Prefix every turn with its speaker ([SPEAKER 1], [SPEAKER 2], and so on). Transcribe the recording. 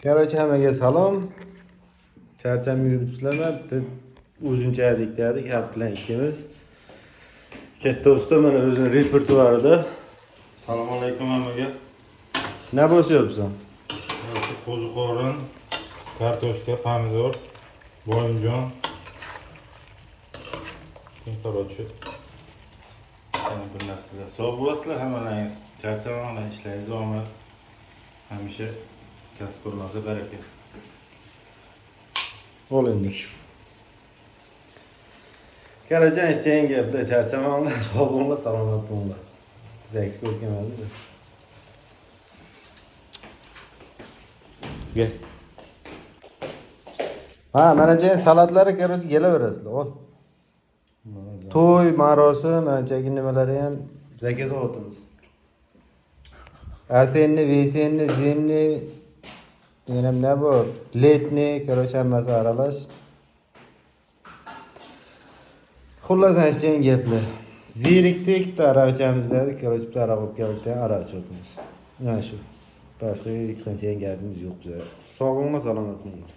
[SPEAKER 1] Короче, hammaga salom. Charchamay yuribsizlarmi? O'zuncha edik dedik, hal bilan ikkimiz. Katta usta mana o'zining repertuarida.
[SPEAKER 2] Assalomu alaykum hammaga.
[SPEAKER 1] Nima bo'syapsan?
[SPEAKER 2] Shu qo'ziqorin, kartoshka, pomidor, boyimjon. Qarorchi. Ana bu narsalar. Sog' bo'lasizlar hammalaringiz. Charchamanglar, ishlaringiz omad. Hamisha kasb ko'rmasa baraka.
[SPEAKER 1] Olindik. Короче, ishchayin gaplar, charchamanglar, sog' bo'linglar, salomat bo'linglar. Siz ko'rganmisiz? Gel. Ha, mana bu salatlari короче kelaverasizlar. Ol. To'y, marosim, mana bu nimalari ham zakaz o'timiz. Asenni, vesenni, zimni, yana nima bor? Letni, короче hammasi aralash. Xullas aytgan gaplar. Zerikdik, aroq ichamiz dedik, короче bitta aroq olib keldik, aroq ichamiz. Mana shu. Boshqa hech qancha gapimiz yo'q bizda. Sog' bo'linglar, salomat bo'linglar.